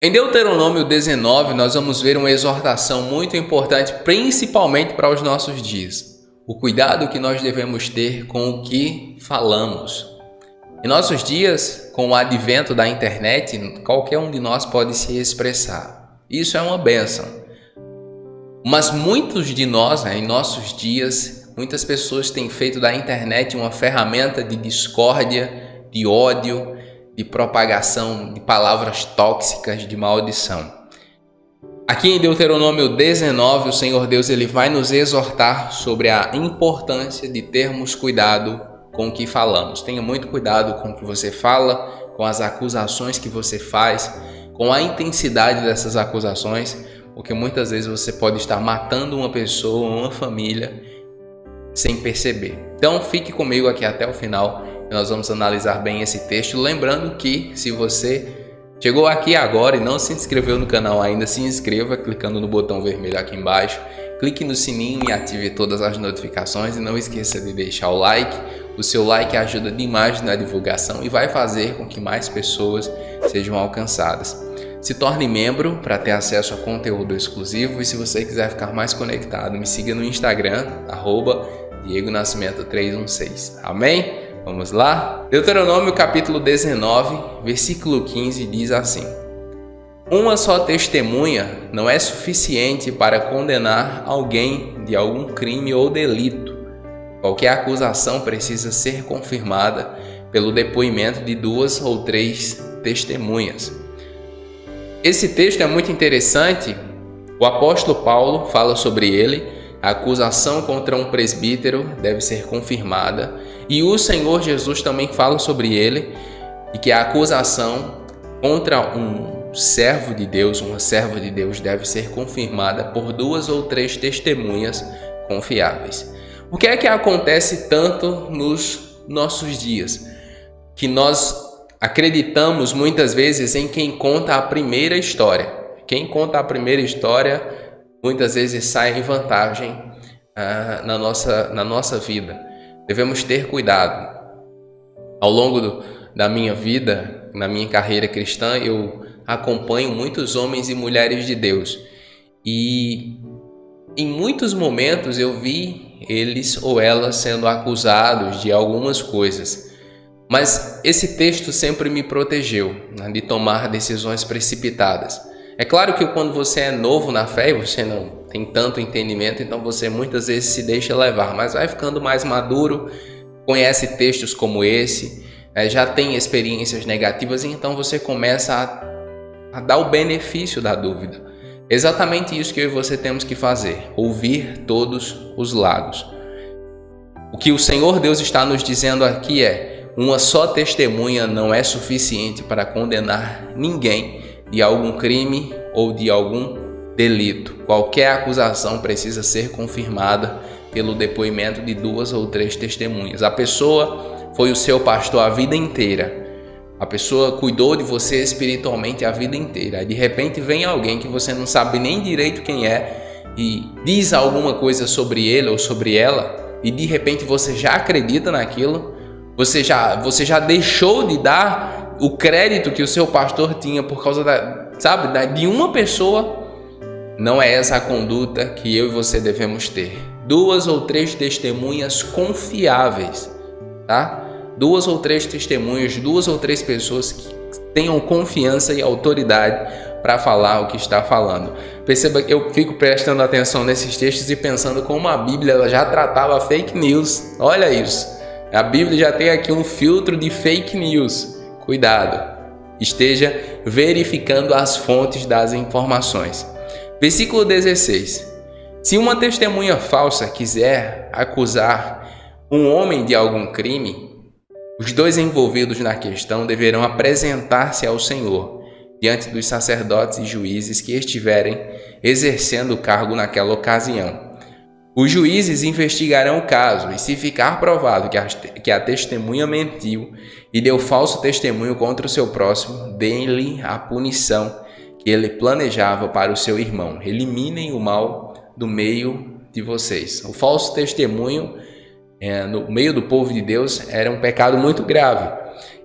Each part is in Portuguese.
Em Deuteronômio 19, nós vamos ver uma exortação muito importante, principalmente para os nossos dias. O cuidado que nós devemos ter com o que falamos. Em nossos dias, com o advento da internet, qualquer um de nós pode se expressar. Isso é uma bênção. Mas muitos de nós, em nossos dias, muitas pessoas têm feito da internet uma ferramenta de discórdia, de ódio, de propagação de palavras tóxicas, de maldição. Aqui em Deuteronômio 19, o Senhor Deus ele vai nos exortar sobre a importância de termos cuidado com o que falamos. Tenha muito cuidado com o que você fala, com as acusações que você faz, com a intensidade dessas acusações, porque muitas vezes você pode estar matando uma pessoa, uma família, sem perceber. Então fique comigo aqui até o final. Nós vamos analisar bem esse texto, lembrando que se você chegou aqui agora e não se inscreveu no canal ainda, se inscreva clicando no botão vermelho aqui embaixo, clique no sininho e ative todas as notificações e não esqueça de deixar o like. O seu like ajuda demais na divulgação e vai fazer com que mais pessoas sejam alcançadas. Se torne membro para ter acesso a conteúdo exclusivo e se você quiser ficar mais conectado, me siga no Instagram, @DiegoNascimento316. Amém? Vamos lá? Deuteronômio capítulo 19, versículo 15 diz assim: Uma só testemunha não é suficiente para condenar alguém de algum crime ou delito. Qualquer acusação precisa ser confirmada pelo depoimento de 2 ou 3 testemunhas. Esse texto é muito interessante. O apóstolo Paulo fala sobre ele. A acusação contra um presbítero deve ser confirmada. E o Senhor Jesus também fala sobre ele, e que a acusação contra um servo de Deus, uma serva de Deus, deve ser confirmada por 2 ou 3 testemunhas confiáveis. O que é que acontece tanto nos nossos dias? Que nós acreditamos muitas vezes em quem conta a primeira história. Quem conta a primeira história muitas vezes sai em vantagem na nossa vida. Devemos ter cuidado. Ao longo da minha vida, na minha carreira cristã, eu acompanho muitos homens e mulheres de Deus. E em muitos momentos eu vi eles ou elas sendo acusados de algumas coisas. Mas esse texto sempre me protegeu, né, de tomar decisões precipitadas. É claro que quando você é novo na fé e você não tem tanto entendimento, então você muitas vezes se deixa levar, mas vai ficando mais maduro, conhece textos como esse, já tem experiências negativas, e então você começa a dar o benefício da dúvida. Exatamente isso que eu e você temos que fazer, ouvir todos os lados. O que o Senhor Deus está nos dizendo aqui é: uma só testemunha não é suficiente para condenar ninguém de algum crime ou de algum delito. Qualquer acusação precisa ser confirmada pelo depoimento de 2 ou 3 testemunhas. A pessoa foi o seu pastor a vida inteira. A pessoa cuidou de você espiritualmente a vida inteira. Aí de repente vem alguém que você não sabe nem direito quem é e diz alguma coisa sobre ele ou sobre ela, e de repente você já acredita naquilo. Você já deixou de dar o crédito que o seu pastor tinha por causa de uma pessoa. Não é essa a conduta que eu e você devemos ter. 2 ou 3 testemunhas confiáveis, tá? 2 ou 3 testemunhas, 2 ou 3 pessoas que tenham confiança e autoridade para falar o que está falando. Perceba que eu fico prestando atenção nesses textos e pensando como a Bíblia ela já tratava fake news. Olha isso. A Bíblia já tem aqui um filtro de fake news. Cuidado. Esteja verificando as fontes das informações. Versículo 16. Se uma testemunha falsa quiser acusar um homem de algum crime, os 2 envolvidos na questão deverão apresentar-se ao Senhor diante dos sacerdotes e juízes que estiverem exercendo o cargo naquela ocasião. Os juízes investigarão o caso e, se ficar provado que a testemunha mentiu e deu falso testemunho contra o seu próximo, deem-lhe a punição que ele planejava para o seu irmão. Eliminem o mal do meio de vocês. O falso testemunho no meio do povo de Deus era um pecado muito grave.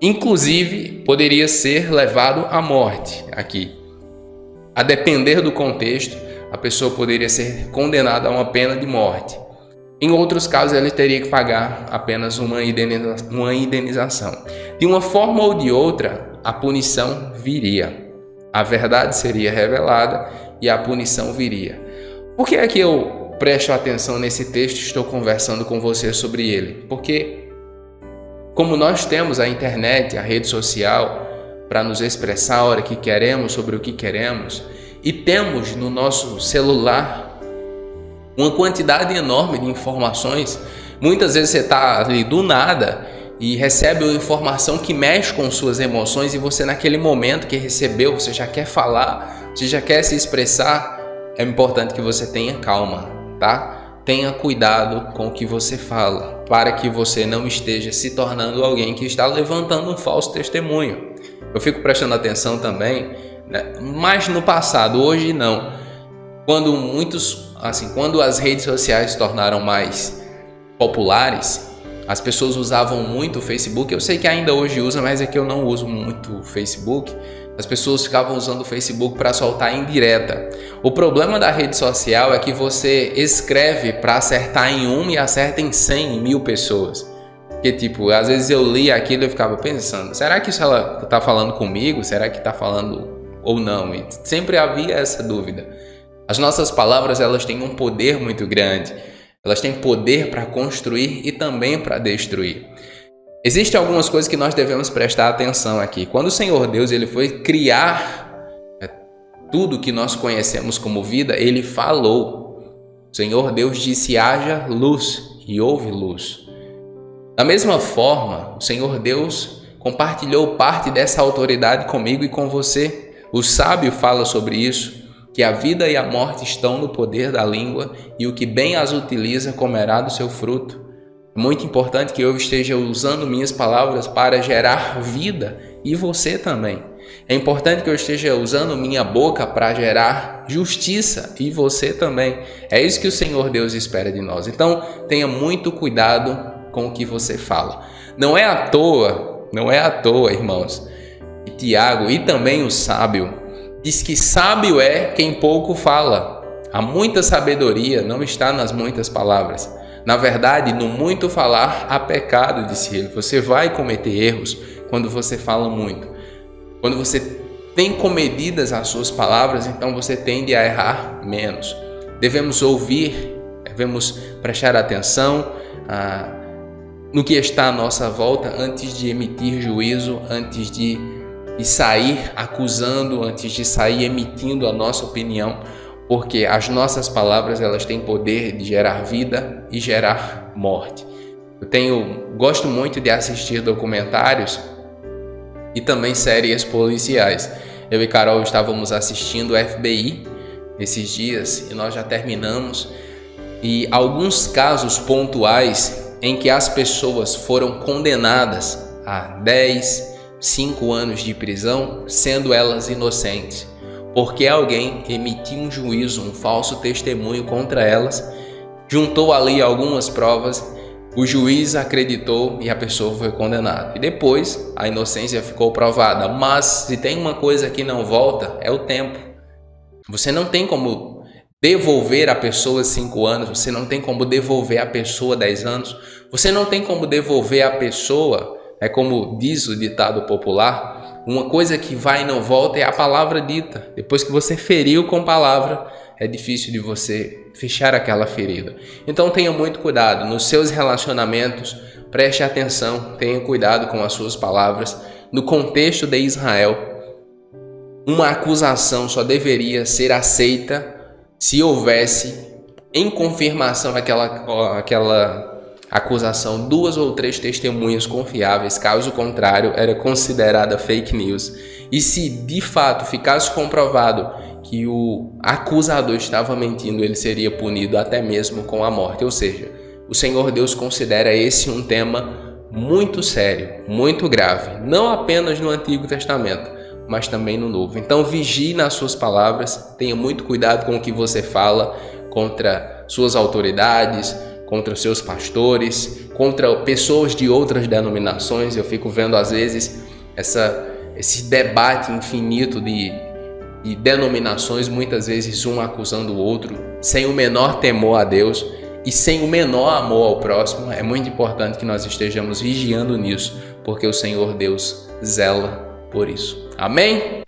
Inclusive, poderia ser levado à morte aqui. A depender do contexto, a pessoa poderia ser condenada a uma pena de morte. Em outros casos, ele teria que pagar apenas uma indenização. De uma forma ou de outra, a punição viria. A verdade seria revelada e a punição viria. Por que é que eu presto atenção nesse texto e estou conversando com você sobre ele? Porque, como nós temos a internet, a rede social, para nos expressar a hora que queremos, sobre o que queremos, e temos no nosso celular uma quantidade enorme de informações. Muitas vezes você está ali do nada e recebe uma informação que mexe com suas emoções e você naquele momento que recebeu, você já quer falar, você já quer se expressar. É importante que você tenha calma, tá? Tenha cuidado com o que você fala, para que você não esteja se tornando alguém que está levantando um falso testemunho. Eu fico prestando atenção também, né? Mas no passado, hoje não. Quando as redes sociais se tornaram mais populares, as pessoas usavam muito o Facebook. Eu sei que ainda hoje usa, mas é que eu não uso muito o Facebook. As pessoas ficavam usando o Facebook para soltar indireta. O problema da rede social é que você escreve para acertar em uma e acerta em 100, em 1000 pessoas. Porque, às vezes eu lia aquilo e eu ficava pensando, será que isso ela está falando comigo? Será que está falando ou não? E sempre havia essa dúvida. As nossas palavras, elas têm um poder muito grande. Elas têm poder para construir e também para destruir. Existem algumas coisas que nós devemos prestar atenção aqui. Quando o Senhor Deus ele foi criar tudo que nós conhecemos como vida, ele falou. O Senhor Deus disse, haja luz, e houve luz. Da mesma forma, o Senhor Deus compartilhou parte dessa autoridade comigo e com você. O sábio fala sobre isso, que a vida e a morte estão no poder da língua e o que bem as utiliza comerá do seu fruto. É muito importante que eu esteja usando minhas palavras para gerar vida e você também. É importante que eu esteja usando minha boca para gerar justiça e você também. É isso que o Senhor Deus espera de nós. Então, tenha muito cuidado com o que você fala. Não é à toa, irmãos, e Tiago e também o sábio diz que sábio é quem pouco fala. Há muita sabedoria, não está nas muitas palavras. Na verdade, no muito falar há pecado, disse ele. Você vai cometer erros quando você fala muito. Quando você tem comedidas as suas palavras, então você tende a errar menos. Devemos ouvir, devemos prestar atenção no que está à nossa volta antes de emitir juízo, antes de sair acusando, antes de sair emitindo a nossa opinião, porque as nossas palavras elas têm poder de gerar vida e gerar morte. Gosto muito de assistir documentários e também séries policiais. Eu e Carol estávamos assistindo o FBI esses dias e nós já terminamos. E alguns casos pontuais em que as pessoas foram condenadas a 5 anos de prisão, sendo elas inocentes, porque alguém emitiu um juízo, um falso testemunho contra elas, juntou ali algumas provas, o juiz acreditou e a pessoa foi condenada. E depois a inocência ficou provada. Mas se tem uma coisa que não volta, é o tempo. Você não tem como devolver a pessoa 5 anos, você não tem como devolver a pessoa 10 anos, você não tem como devolver a pessoa, como diz o ditado popular, uma coisa que vai e não volta é a palavra dita. Depois que você feriu com palavra, é difícil de você fechar aquela ferida. Então tenha muito cuidado nos seus relacionamentos, preste atenção, tenha cuidado com as suas palavras. No contexto de Israel, uma acusação só deveria ser aceita se houvesse em confirmação aquela acusação 2 ou 3 testemunhas confiáveis. Caso contrário, era considerada fake news. E se de fato ficasse comprovado que o acusador estava mentindo, ele seria punido até mesmo com a morte. Ou seja, o Senhor Deus considera esse um tema muito sério, muito grave, não apenas no Antigo Testamento, mas também no Novo. Então vigie nas suas palavras, tenha muito cuidado com o que você fala contra suas autoridades, contra os seus pastores, contra pessoas de outras denominações. Eu fico vendo às vezes esse debate infinito e denominações, muitas vezes um acusando o outro, sem o menor temor a Deus e sem o menor amor ao próximo. É muito importante que nós estejamos vigiando nisso, porque o Senhor Deus zela por isso. Amém?